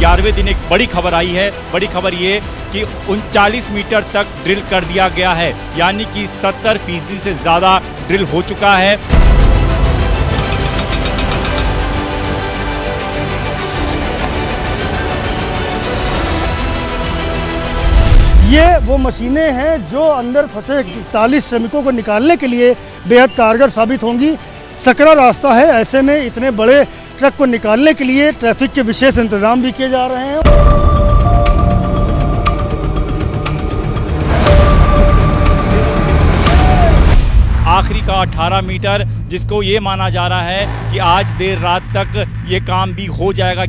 11वें दिन एक बड़ी खबर आई है। बड़ी खबर ये कि 39 मीटर तक ड्रिल कर दिया गया है, यानी कि 70% से ज़्यादा ड्रिल हो चुका है। ये वो मशीनें हैं जो अंदर फंसे 41 श्रमिकों को निकालने के लिए बेहद कारगर साबित होंगी। सकरा रास्ता है, ऐसे में इतने बड़े ट्रक को निकालने के लिए ट्रैफिक के विशेष इंतजाम भी किए जा रहे हैं। आखिरी का 18 मीटर, जिसको ये माना जा रहा है कि आज देर रात तक ये काम भी हो जाएगा।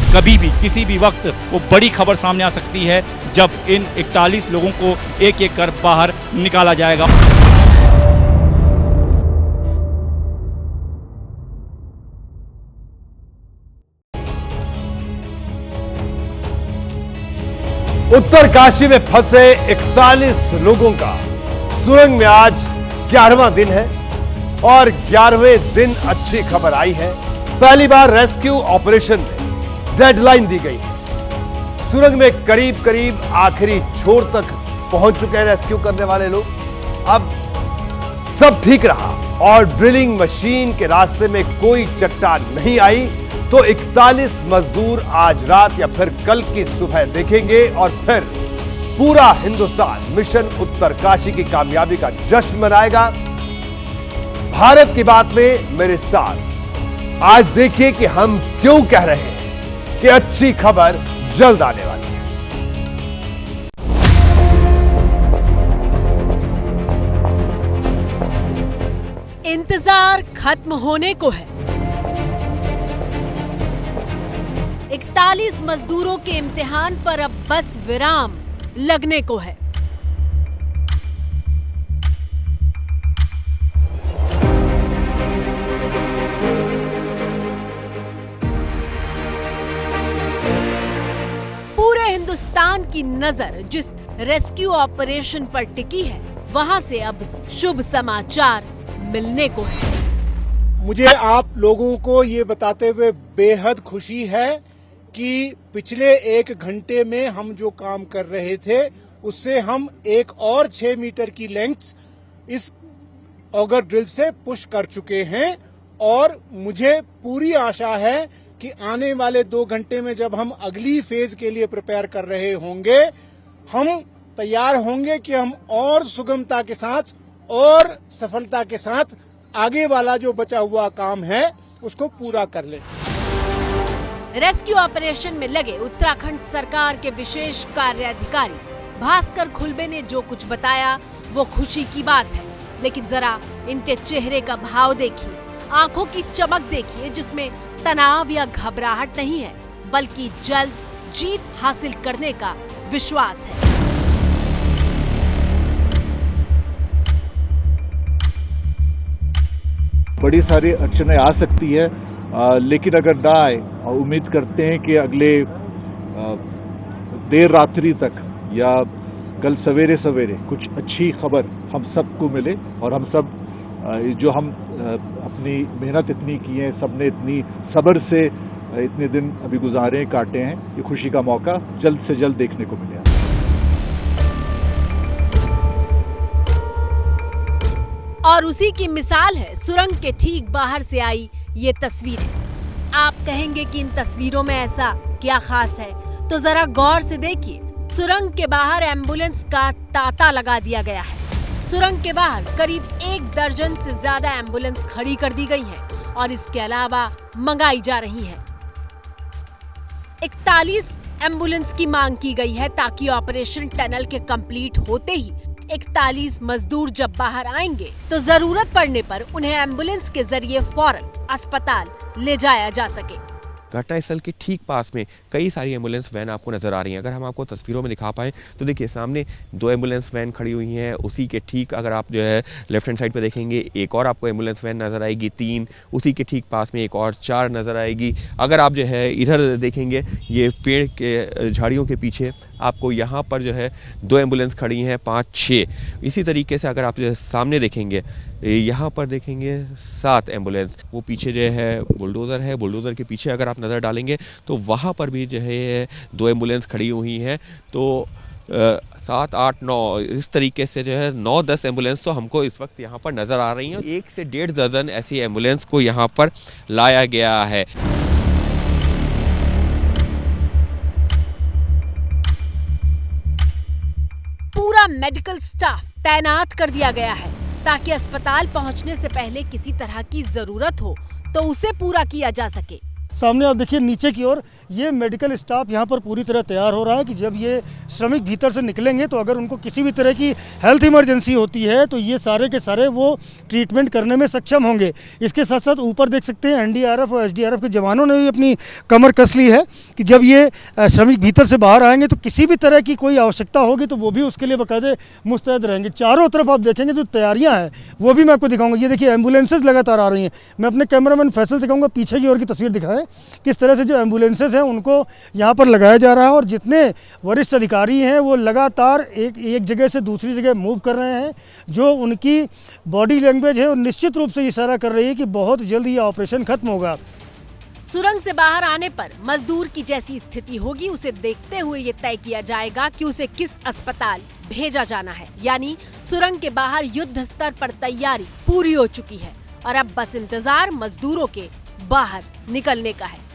कभी भी किसी भी वक्त वो बड़ी खबर सामने आ सकती है जब इन 41 लोगों को एक एक कर बाहर निकाला जाएगा। उत्तरकाशी में फंसे 41 लोगों का सुरंग में आज 11वां दिन है और 11वें दिन अच्छी खबर आई है। पहली बार रेस्क्यू ऑपरेशन में डेडलाइन दी गई है। सुरंग में करीब करीब आखिरी छोर तक पहुंच चुके हैं रेस्क्यू करने वाले लोग। अब सब ठीक रहा और ड्रिलिंग मशीन के रास्ते में कोई चट्टान नहीं आई तो 41 मजदूर आज रात या फिर कल की सुबह देखेंगे और फिर पूरा हिंदुस्तान मिशन उत्तरकाशी की कामयाबी का जश्न मनाएगा। भारत की बात में मेरे साथ आज देखिए कि हम क्यों कह रहे हैं कि अच्छी खबर जल्द आने वाली है। इंतजार खत्म होने को है। 41 मजदूरों के इम्तिहान पर अब बस विराम लगने को है। पूरे हिंदुस्तान की नजर जिस रेस्क्यू ऑपरेशन पर टिकी है, वहां से अब शुभ समाचार मिलने को है। मुझे आप लोगों को ये बताते हुए बेहद खुशी है कि पिछले 1 घंटे में हम जो काम कर रहे थे उससे हम एक और 6 मीटर की लेंथ इस ऑगर ड्रिल से पुश कर चुके हैं और मुझे पूरी आशा है कि आने वाले 2 घंटे में जब हम अगली फेज के लिए प्रिपेयर कर रहे होंगे, हम तैयार होंगे कि हम और सुगमता के साथ और सफलता के साथ आगे वाला जो बचा हुआ काम है उसको पूरा कर लें। रेस्क्यू ऑपरेशन में लगे उत्तराखंड सरकार के विशेष कार्य अधिकारी भास्कर खुलबे ने जो कुछ बताया वो खुशी की बात है, लेकिन जरा इनके चेहरे का भाव देखिए, आंखों की चमक देखिए, जिसमें तनाव या घबराहट नहीं है बल्कि जल्द जीत हासिल करने का विश्वास है। बड़ी सारी अड़चनें आ सकती है, लेकिन अगर ना आए, उम्मीद करते हैं कि अगले देर रात्रि तक या कल सवेरे सवेरे कुछ अच्छी खबर हम सबको मिले और हम सब जो हम अपनी मेहनत इतनी की है, सबने इतनी सब्र से इतने दिन अभी गुजारे काटे हैं, ये खुशी का मौका जल्द से जल्द देखने को मिलेगा। और उसी की मिसाल है सुरंग के ठीक बाहर से आई ये तस्वीरें। आप कहेंगे कि इन तस्वीरों में ऐसा क्या खास है, तो जरा गौर से देखिए। सुरंग के बाहर एम्बुलेंस का तांता लगा दिया गया है। सुरंग के बाहर करीब 1 दर्जन से ज्यादा एम्बुलेंस खड़ी कर दी गई हैं और इसके अलावा मंगाई जा रही हैं। 41 एम्बुलेंस की मांग की गई है ताकि ऑपरेशन टनल के कंप्लीट होते ही 41 मजदूर जब बाहर आएंगे तो जरूरत पड़ने पर उन्हें एम्बुलेंस के जरिए फौरन अस्पताल ले जाया जा सके। घटनास्थल के ठीक पास में कई सारी एम्बुलेंस वैन आपको नज़र आ रही हैं। अगर हम आपको तस्वीरों में दिखा पाएँ तो देखिए सामने 2 एम्बुलेंस वैन खड़ी हुई हैं। उसी के ठीक अगर आप जो है लेफ्ट हैंड साइड पर देखेंगे एक और आपको एम्बुलेंस वैन नज़र आएगी 3, उसी के ठीक पास में एक और 4 नज़र आएगी। अगर आप जो है इधर देखेंगे ये पेड़ के झाड़ियों के पीछे आपको यहाँ पर जो है 2 एम्बुलेंस खड़ी हैं, 5-6। इसी तरीके से अगर आप जो है सामने देखेंगे, यहाँ पर देखेंगे 7 एम्बुलेंस। वो पीछे जो है बुलडोज़र है, बुलडोज़र के पीछे अगर आप नज़र डालेंगे तो वहाँ पर भी जो है 2 एम्बुलेंस खड़ी हुई हैं। तो 7, 8, 9 इस तरीके से जो है 9-10 एम्बुलेंस तो हमको इस वक्त यहाँ पर नज़र आ रही हैं। 1 से 1.5 दर्जन ऐसी एम्बुलेंस को यहाँ पर लाया गया है। पूरा मेडिकल स्टाफ तैनात कर दिया गया है ताकि अस्पताल पहुंचने से पहले किसी तरह की जरूरत हो तो उसे पूरा किया जा सके। सामने आप देखिए नीचे की ओर ये मेडिकल स्टाफ यहाँ पर पूरी तरह तैयार हो रहा है कि जब ये श्रमिक भीतर से निकलेंगे तो अगर उनको किसी भी तरह की हेल्थ इमरजेंसी होती है तो ये सारे के सारे वो ट्रीटमेंट करने में सक्षम होंगे। इसके साथ साथ ऊपर देख सकते हैं एनडीआरएफ और एसडीआरएफ के जवानों ने भी अपनी कमर कस ली है कि जब ये श्रमिक भीतर से बाहर आएंगे तो किसी भी तरह की कोई आवश्यकता होगी तो वो भी उसके लिए बाकायदे मुस्तैद रहेंगे। चारों तरफ आप देखेंगे जो तैयारियाँ हैं वो भी मैं आपको दिखाऊंगा। ये देखिए एम्बुलेंसेज लगातार आ रही हैं। मैं अपने कैमरामैन फैसल से कहूँगा पीछे की ओर की तस्वीर दिखाएं किस तरह से जो एम्बुलेंसेज हैं उनको यहाँ पर लगाया जा रहा है और जितने वरिष्ठ अधिकारी हैं वो लगातार एक जगह से दूसरी जगह मूव कर रहे हैं। जो उनकी बॉडी लैंग्वेज है वो निश्चित रूप से इशारा कर रही है कि बहुत जल्द ये ऑपरेशन खत्म होगा। सुरंग से बाहर आने पर मजदूर की जैसी स्थिति होगी उसे देखते हुए ये तय किया जाएगा कि उसे किस अस्पताल भेजा जाना है। यानी सुरंग के बाहर युद्ध स्तर पर तैयारी पूरी हो चुकी है और अब बस इंतजार मजदूरों के बाहर निकलने का है।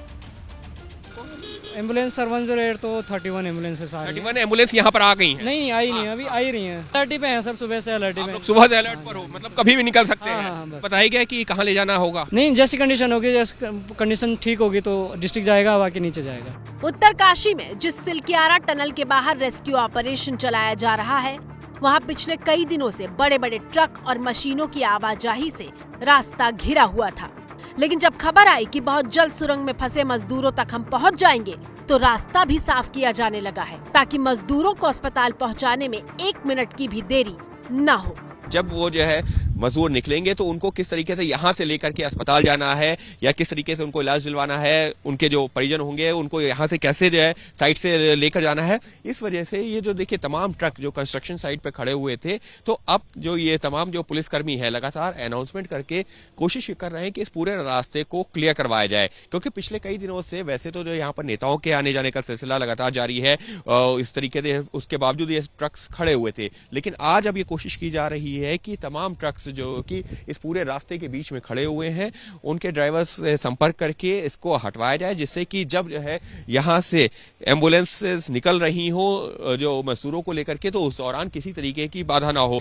एम्बुलेंस सर 108 तो 31 एम्बुलेंसेस आ रही हैं। 31 एम्बुलेंस यहाँ पर आ गई हैं? नहीं आई नहीं, अभी आई रही हैं। अलर्टी पे हैं सर, सुबह से अलर्टी पे। सुबह से अलर्ट पर हो, मतलब कभी भी निकल सकते हाँ, हैं। बस। बताया गया कि कहाँ ले जाना होगा? नहीं, जैसी कंडीशन होगी, जैसी कंडीशन ठीक होगी तो डिस्ट्रिक्ट जाएगा, बाकी नीचे जाएगा। उत्तरकाशी में जिस सिलकियारा टनल के बाहर रेस्क्यू ऑपरेशन चलाया जा रहा है वहाँ पिछले कई दिनों से बड़े बड़े ट्रक और मशीनों की आवाजाही से रास्ता घिरा हुआ था। लेकिन जब खबर आई कि बहुत जल्द सुरंग में फंसे मजदूरों तक हम पहुँच जाएंगे तो रास्ता भी साफ किया जाने लगा है ताकि मजदूरों को अस्पताल पहुंचाने में 1 मिनट की भी देरी न हो। जब वो जो है मजदूर निकलेंगे तो उनको किस तरीके से यहाँ से लेकर के अस्पताल जाना है या किस तरीके से उनको इलाज दिलवाना है, उनके जो परिजन होंगे उनको यहाँ से कैसे जो है साइट से लेकर जाना है। इस वजह से ये जो देखिए तमाम ट्रक जो कंस्ट्रक्शन साइट पे खड़े हुए थे, तो अब जो ये तमाम जो पुलिसकर्मी है लगातार अनाउंसमेंट करके कोशिश कर रहे हैं कि इस पूरे रास्ते को क्लियर करवाया जाए। क्योंकि पिछले कई दिनों से वैसे तो जो यहाँ पर नेताओं के आने जाने का सिलसिला लगातार जारी है, इस तरीके से उसके बावजूद ये ट्रक्स खड़े हुए थे, लेकिन आज अब ये कोशिश की जा रही है कि तमाम ट्रक्स जो कि इस पूरे रास्ते के बीच में खड़े हुए हैं उनके ड्राइवर्स से संपर्क करके इसको हटवाया जाए, जिससे कि जब जो है यहाँ से एम्बुलेंस निकल रही हो जो मजदूरों को लेकर के, तो उस दौरान किसी तरीके की बाधा ना हो।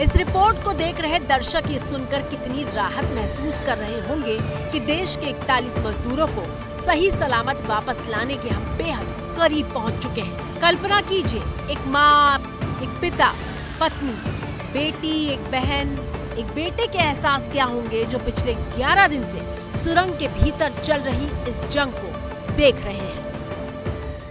इस रिपोर्ट को देख रहे दर्शक ये सुनकर कितनी राहत महसूस कर रहे होंगे कि देश के 41 मजदूरों को सही सलामत वापस लाने के हम बेहद करीब पहुंच चुके हैं। कल्पना कीजिए, एक माँ, एक पिता, पत्नी, बेटी, एक बहन, एक बेटे के एहसास क्या होंगे जो पिछले 11 दिन से सुरंग के भीतर चल रही इस जंग को देख रहे हैं।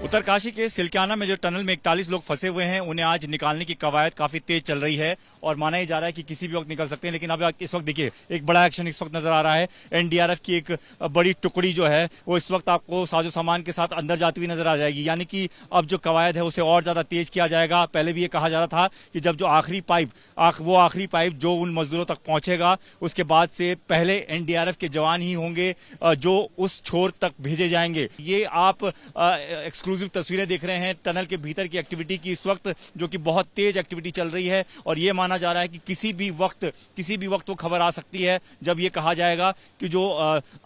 उत्तरकाशी के सिलकियाना में जो टनल में 41 लोग फंसे हुए हैं उन्हें आज निकालने की कवायद काफी तेज चल रही है और माना ही जा रहा है कि किसी भी वक्त निकल सकते हैं। लेकिन अब इस वक्त देखिए एक बड़ा एक्शन इस वक्त नजर आ रहा है। एनडीआरएफ की एक बड़ी टुकड़ी जो है वो इस वक्त आपको साजो सामान के साथ अंदर जाती हुई नजर आ जाएगी। यानी कि अब जो कवायद है उसे और ज्यादा तेज किया जाएगा। पहले भी ये कहा जा रहा था कि जब जो आखिरी पाइप जो उन मजदूरों तक पहुंचेगा उसके बाद से पहले एनडीआरएफ के जवान ही होंगे जो उस छोर तक भेजे जाएंगे। ये आप एक्सक्लूसिव तस्वीरें देख रहे हैं टनल के भीतर की एक्टिविटी की इस वक्त, जो कि बहुत तेज एक्टिविटी चल रही है और ये माना जा रहा है कि किसी भी वक्त वो खबर आ सकती है जब ये कहा जाएगा कि जो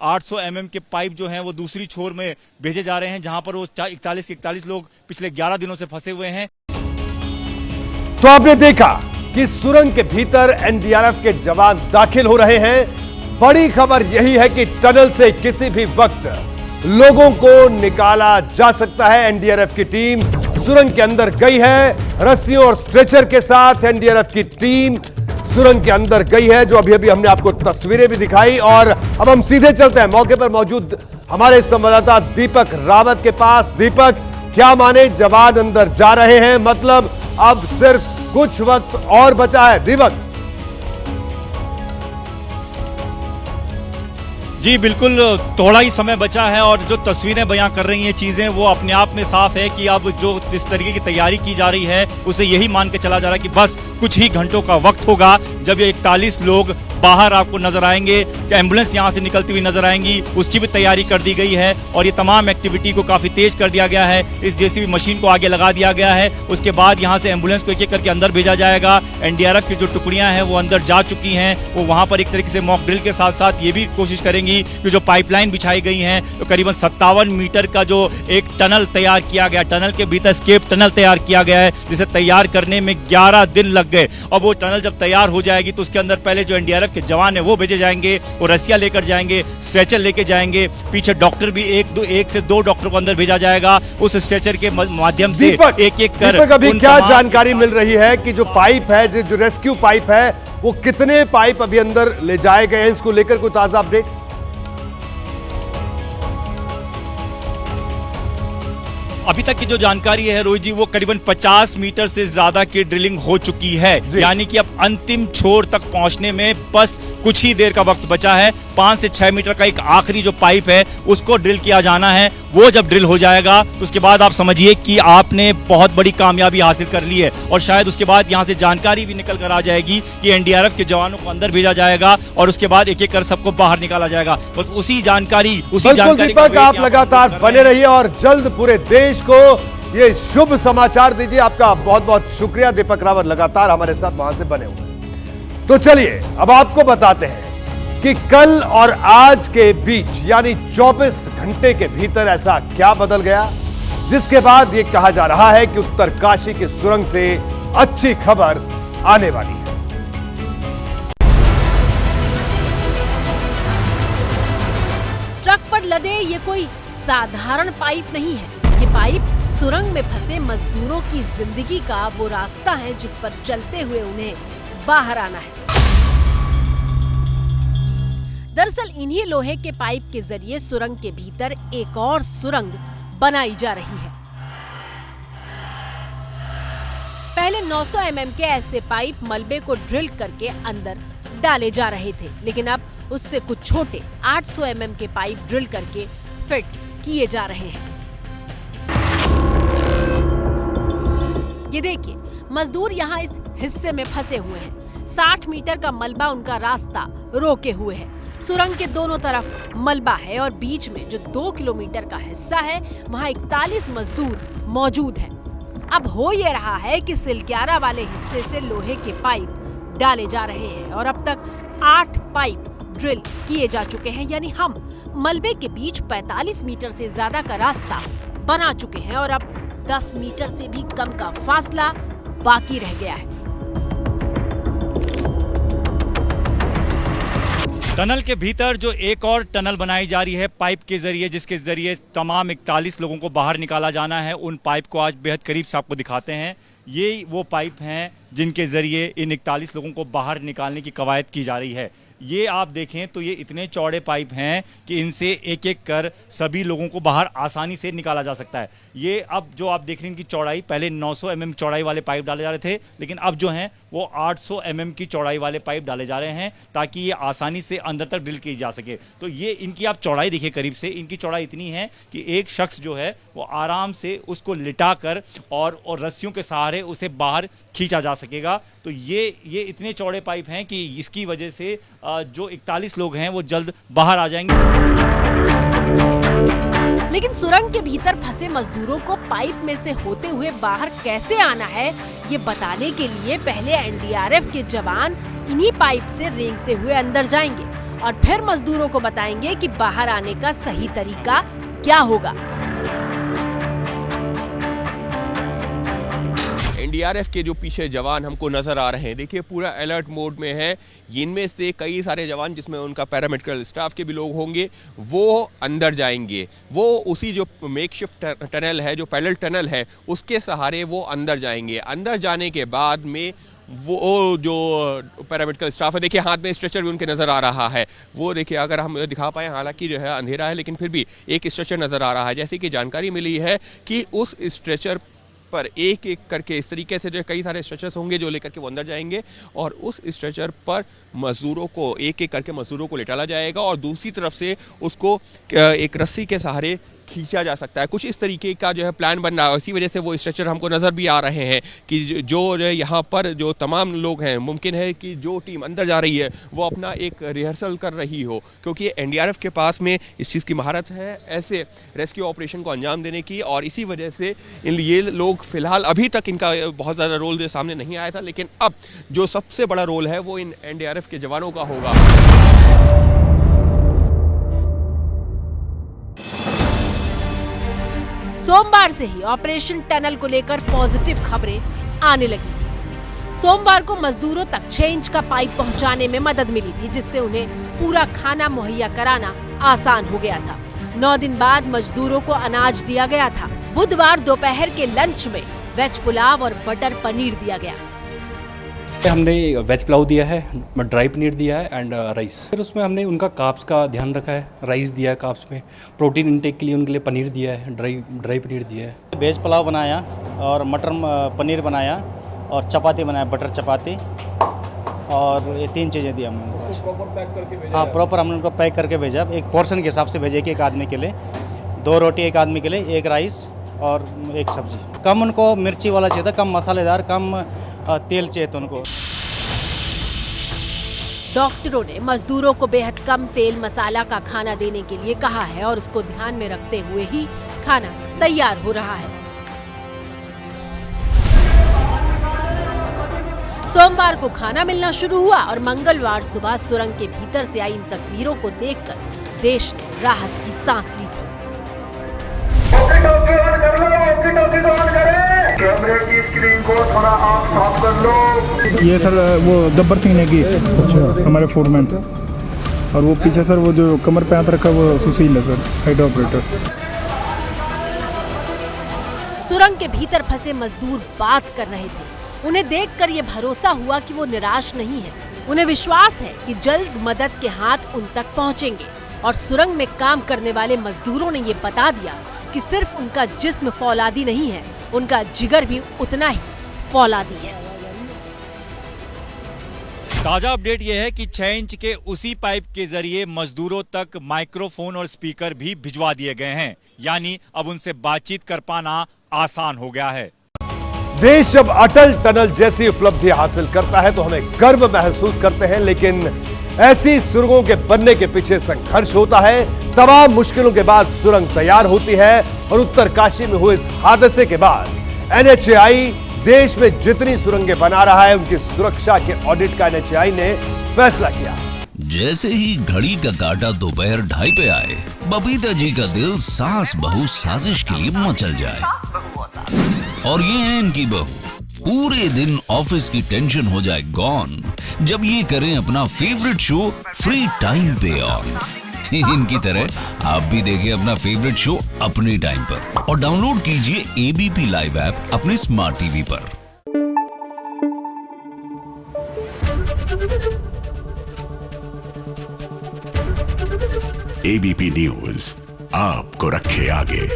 800 mm के पाइप जो हैं वो दूसरी छोर में भेजे जा रहे हैं जहां पर वो 41 लोग पिछले 11 दिनों से फंसे हुए हैं। तो आपने देखा कि सुरंग के भीतर एनडीआरएफ के जवान दाखिल हो रहे हैं। बड़ी खबर यही है कि टनल से किसी भी वक्त लोगों को निकाला जा सकता है। एनडीआरएफ की टीम सुरंग के अंदर गई है, रस्सियों और स्ट्रेचर के साथ एनडीआरएफ की टीम सुरंग के अंदर गई है, जो अभी अभी हमने आपको तस्वीरें भी दिखाई। और अब हम सीधे चलते हैं मौके पर मौजूद हमारे संवाददाता दीपक रावत के पास। दीपक, क्या माने जवान अंदर जा रहे हैं, मतलब अब सिर्फ कुछ वक्त और बचा है। दीपक। जी बिल्कुल, थोड़ा ही समय बचा है और जो तस्वीरें बयां कर रही हैं चीज़ें, वो अपने आप में साफ है कि अब जो जिस तरीके की तैयारी की जा रही है उसे यही मान के चला जा रहा है कि बस कुछ ही घंटों का वक्त होगा जब ये 41 लोग बाहर आपको नजर आएंगे, एम्बुलेंस यहाँ से निकलती हुई नजर आएंगी, उसकी भी तैयारी कर दी गई है और ये तमाम एक्टिविटी को काफ़ी तेज कर दिया गया है। इस जेसीबी मशीन को आगे लगा दिया गया है, उसके बाद यहाँ से एम्बुलेंस को एक एक करके अंदर भेजा जाएगा। एनडीआरएफ की जो टुकड़ियाँ हैं वो अंदर जा चुकी हैं, वो वहाँ पर एक तरीके से मॉक ड्रिल के साथ साथ ये भी कोशिश करेंगी कि जो पाइपलाइन बिछाई गई हैं, तो करीबन 57 मीटर का जो एक टनल तैयार किया गया, टनल के भीतर स्केप टनल तैयार किया गया है, जिसे तैयार करने में 11 दिन लग गए। और वो टनल जब तैयार हो जाएगी तो उसके अंदर पहले जो एनडीआरएफ के जवान है वो भेजे जाएंगे, वो रस्सियां लेकर जाएंगे, स्ट्रेचर लेके जाएंगे, पीछे डॉक्टर भी एक से दो डॉक्टर को अंदर भेजा जाएगा। उस स्ट्रेचर के माध्यम से एक एक कर अभी क्या जानकारी मिल रही है कि जो पाइप है, जो रेस्क्यू पाइप है, वो कितने पाइप अभी अंदर ले जाए गए हैं, इसको लेकर कोई ताजा अपडेट? अभी तक की जो जानकारी है रोहित जी, वो करीबन 50 मीटर से ज्यादा की ड्रिलिंग हो चुकी है, यानी कि अब अंतिम छोर तक पहुंचने में बस कुछ ही देर का वक्त बचा है। 5 से 6 मीटर का एक आखिरी जो पाइप है उसको ड्रिल किया जाना है। वो जब ड्रिल हो जाएगा तो उसके बाद आप समझिए कि आपने बहुत बड़ी कामयाबी हासिल कर ली है और शायद उसके बाद यहाँ से जानकारी भी निकल कर आ जाएगी कि एनडीआरएफ के जवानों को अंदर भेजा जाएगा और उसके बाद एक एक कर सबको बाहर निकाला जाएगा। बस उसी जानकारी दीपक, आप लगातार बने रहिए और जल्द पूरे देश को ये शुभ समाचार दीजिए। आपका बहुत बहुत शुक्रिया दीपक रावत, लगातार हमारे साथ वहां से बने हुए। तो चलिए अब आपको बताते हैं कि कल और आज के बीच यानी 24 घंटे के भीतर ऐसा क्या बदल गया, जिसके बाद यह कहा जा रहा है कि उत्तरकाशी की सुरंग से अच्छी खबर आने वाली है। ट्रक पर लदे ये कोई साधारण पाइप नहीं है। ये पाइप सुरंग में फंसे मजदूरों की जिंदगी का वो रास्ता है जिस पर चलते हुए उन्हें बाहर आना है। दरअसल इन्हीं लोहे के पाइप के जरिए सुरंग के भीतर एक और सुरंग बनाई जा रही है। पहले 900 mm के ऐसे पाइप मलबे को ड्रिल करके अंदर डाले जा रहे थे, लेकिन अब उससे कुछ छोटे 800 mm के पाइप ड्रिल करके फिट किए जा रहे हैं। ये देखिए, मजदूर यहाँ इस हिस्से में फंसे हुए हैं। 60 मीटर का मलबा उनका रास्ता रोके हुए है। सुरंग के दोनों तरफ मलबा है और बीच में जो 2 किलोमीटर का हिस्सा है वहाँ 41 मजदूर मौजूद हैं। अब हो ये रहा है कि सिलक्यारा वाले हिस्से से लोहे के पाइप डाले जा रहे हैं और अब तक 8 पाइप ड्रिल किए जा चुके हैं, यानी हम मलबे के बीच 45 मीटर से ज्यादा का रास्ता बना चुके हैं और अब 10 मीटर से भी कम का फासला बाकी रह गया है। टनल के भीतर जो एक और टनल बनाई जा रही है पाइप के जरिए, जिसके जरिए तमाम 41 लोगों को बाहर निकाला जाना है, उन पाइप को आज बेहद करीब से आपको दिखाते हैं। ये वो पाइप हैं जिनके जरिए इन 41 लोगों को बाहर निकालने की कवायद की जा रही है। ये आप देखें तो ये इतने चौड़े पाइप हैं कि इनसे एक एक कर सभी लोगों को बाहर आसानी से निकाला जा सकता है। ये अब जो आप देख रहे हैं कि चौड़ाई, पहले 900 mm चौड़ाई वाले पाइप डाले जा रहे थे, लेकिन अब जो हैं वो 800 mm की चौड़ाई वाले पाइप डाले जा रहे हैं ताकि ये आसानी से अंदर तक ड्रिल की जा सके। तो ये इनकी आप चौड़ाई देखिए करीब से, इनकी चौड़ाई इतनी है कि एक शख्स जो है वो आराम से उसको लिटा कर और रस्सियों के सहारे उसे बाहर खींचा जा सकेगा। तो ये इतने चौड़े पाइप हैं कि इसकी वजह से जो 41 लोग हैं वो जल्द बाहर आ जाएंगे। लेकिन सुरंग के भीतर फंसे मजदूरों को पाइप में से होते हुए बाहर कैसे आना है, ये बताने के लिए पहले एनडीआरएफ के जवान इन्हीं पाइप से रेंगते हुए अंदर जाएंगे और फिर मजदूरों को बताएंगे कि बाहर आने का सही तरीका क्या होगा। एनडीआरएफ के जो पीछे जवान हमको नज़र आ रहे हैं, देखिए पूरा अलर्ट मोड में है। इनमें से कई सारे जवान, जिसमें उनका पैरामेडिकल स्टाफ के भी लोग होंगे, वो अंदर जाएंगे। वो उसी जो मेकशिफ्ट टनल है, जो पैरेलल टनल है, उसके सहारे वो अंदर जाएंगे। अंदर जाने के बाद में वो जो पैरामेडिकल स्टाफ है, देखिए हाथ में स्ट्रेचर भी उनके नज़र आ रहा है। वो देखिए, अगर हम दिखा पाए, हालांकि जो है अंधेरा है, लेकिन फिर भी एक स्ट्रेचर नज़र आ रहा है। जैसे कि जानकारी मिली है कि उस स्ट्रेचर पर एक एक करके इस तरीके से जो कई सारे स्ट्रेचर्स होंगे जो लेकर के वो अंदर जाएंगे और उस स्ट्रेचर पर मजदूरों को एक एक करके मजदूरों को लेटाला जाएगा और दूसरी तरफ से उसको एक रस्सी के सहारे खींचा जा सकता है। कुछ इस तरीके का जो है प्लान बन रहा है। इसी वजह से वो स्ट्रेचर हमको नज़र भी आ रहे हैं कि जो यहाँ पर जो तमाम लोग हैं, मुमकिन है कि जो टीम अंदर जा रही है वो अपना एक रिहर्सल कर रही हो, क्योंकि एनडीआरएफ के पास में इस चीज़ की महारत है ऐसे रेस्क्यू ऑपरेशन को अंजाम देने की। और इसी वजह से ये लोग फ़िलहाल अभी तक इनका बहुत ज़्यादा रोल जो सामने नहीं आया था, लेकिन अब जो सबसे बड़ा रोल है वो इन एनडीआरएफ के जवानों का होगा। सोमवार से ही ऑपरेशन टनल को लेकर पॉजिटिव खबरें आने लगी थी। सोमवार को मजदूरों तक 6 इंच का पाइप पहुंचाने में मदद मिली थी, जिससे उन्हें पूरा खाना मुहैया कराना आसान हो गया था। 9 दिन बाद मजदूरों को अनाज दिया गया था। बुधवार दोपहर के लंच में वेज पुलाव और बटर पनीर दिया गया। हमने वेज पुलाव दिया है, ड्राई पनीर दिया है एंड राइस। फिर उसमें हमने उनका कार्ब्स का ध्यान रखा है, राइस दिया है कार्ब्स में, प्रोटीन इंटेक के लिए उनके लिए पनीर दिया है, ड्राई पनीर दिया है। वेज पुलाव बनाया और मटर पनीर बनाया और चपाती बनाया, बटर चपाती, और ये 3 चीज़ें दी हमने उनको। हाँ, प्रॉपर हमने उनको पैक करके भेजा। एक पोर्शन के हिसाब से भेजे कि एक आदमी के लिए 2 रोटी, एक आदमी के लिए 1 राइस और 1 सब्जी। कम उनको मिर्ची वाला चाहिए था, कम मसालेदार, कम तेल चाहिए था उनको। डॉक्टरों ने मजदूरों को बेहद कम तेल मसाला का खाना देने के लिए कहा है और उसको ध्यान में रखते हुए ही खाना तैयार हो रहा है। सोमवार को खाना मिलना शुरू हुआ और मंगलवार सुबह सुरंग के भीतर से आई इन तस्वीरों को देखकर देश ने राहत की सांस ली थी। कैमरे की स्क्रीन को थोड़ा आप साफ कर लो। ये सर वो गब्बर सिंह ने की, हमारे फोरमैन थे, और वो पीछे सर वो जो कमर पे हाथ रखा वो सुशील है सर, हेड ऑपरेटर। सुरंग के भीतर फंसे मजदूर बात कर रहे थे। उन्हें देखकर ये भरोसा हुआ कि वो निराश नहीं है। उन्हें विश्वास है कि जल्द मदद के हाथ उन तक पहुंचेंगे। और सुरंग में काम करने वाले मजदूरों ने ये बता दिया कि सिर्फ उनका जिस्म फौलादी नहीं है, उनका जिगर भी उतना ही फौलादी है। ताजा अपडेट यह है कि 6 इंच के उसी पाइप के जरिए मजदूरों तक माइक्रोफोन और स्पीकर भी भिजवा दिए गए हैं, यानी अब उनसे बातचीत कर पाना आसान हो गया है। देश जब अटल टनल जैसी उपलब्धि हासिल करता है तो हमें गर्व महसूस करते हैं, लेकिन ऐसी सुरंगों के बनने के पीछे संघर्ष होता है। तमाम मुश्किलों के बाद सुरंग तैयार होती है और उत्तरकाशी में हुए इस हादसे के बाद एनएचएआई देश में जितनी सुरंगें बना रहा है उनकी सुरक्षा के ऑडिट का एनएचएआई ने फैसला किया। जैसे ही घड़ी का काटा दोपहर 2:30 पे आए, बबीता जी का दिल सास बहू साजिश के लिए मचल जाए। और ये है इनकी बहू, पूरे दिन ऑफिस की टेंशन हो जाए गॉन जब ये करें अपना फेवरेट शो फ्री टाइम पे ऑन। इनकी तरह आप भी देखिए अपना फेवरेट शो अपने टाइम पर और डाउनलोड कीजिए एबीपी लाइव ऐप अपने स्मार्ट टीवी पर। एबीपी न्यूज आपको रखे आगे।